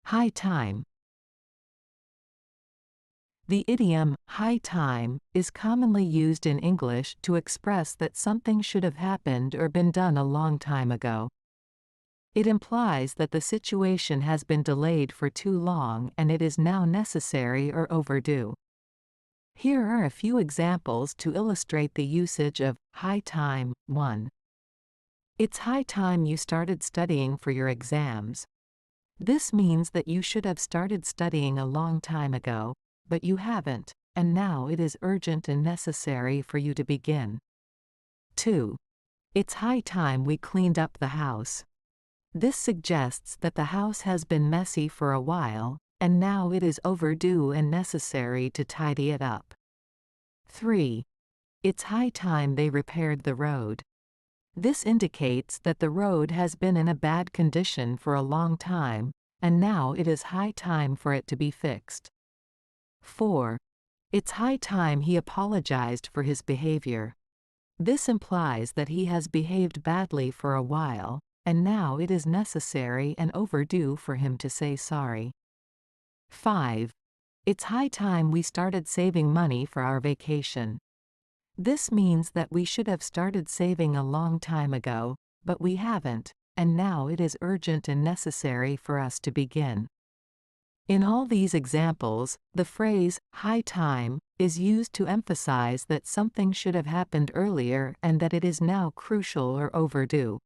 High time. The idiom, high time, is commonly used in English to express that something should have happened or been done a long time ago. It implies that the situation has been delayed for too long and it is now necessary or overdue. Here are a few examples to illustrate the usage of high time. 1. It's high time you started studying for your exams. This means that you should have started studying a long time ago, but you haven't, and now it is urgent and necessary for you to begin. 2. It's high time we cleaned up the house. This suggests that the house has been messy for a while, and now it is overdue and necessary to tidy it up. 3. It's high time they repaired the road. This indicates that the road has been in a bad condition for a long time, and now it is high time for it to be fixed. 4. It's high time he apologized for his behavior. This implies that he has behaved badly for a while, and now it is necessary and overdue for him to say sorry. 5. It's high time we started saving money for our vacation. This means that we should have started saving a long time ago, but we haven't, and now it is urgent and necessary for us to begin. In all these examples, the phrase, high time, is used to emphasize that something should have happened earlier and that it is now crucial or overdue.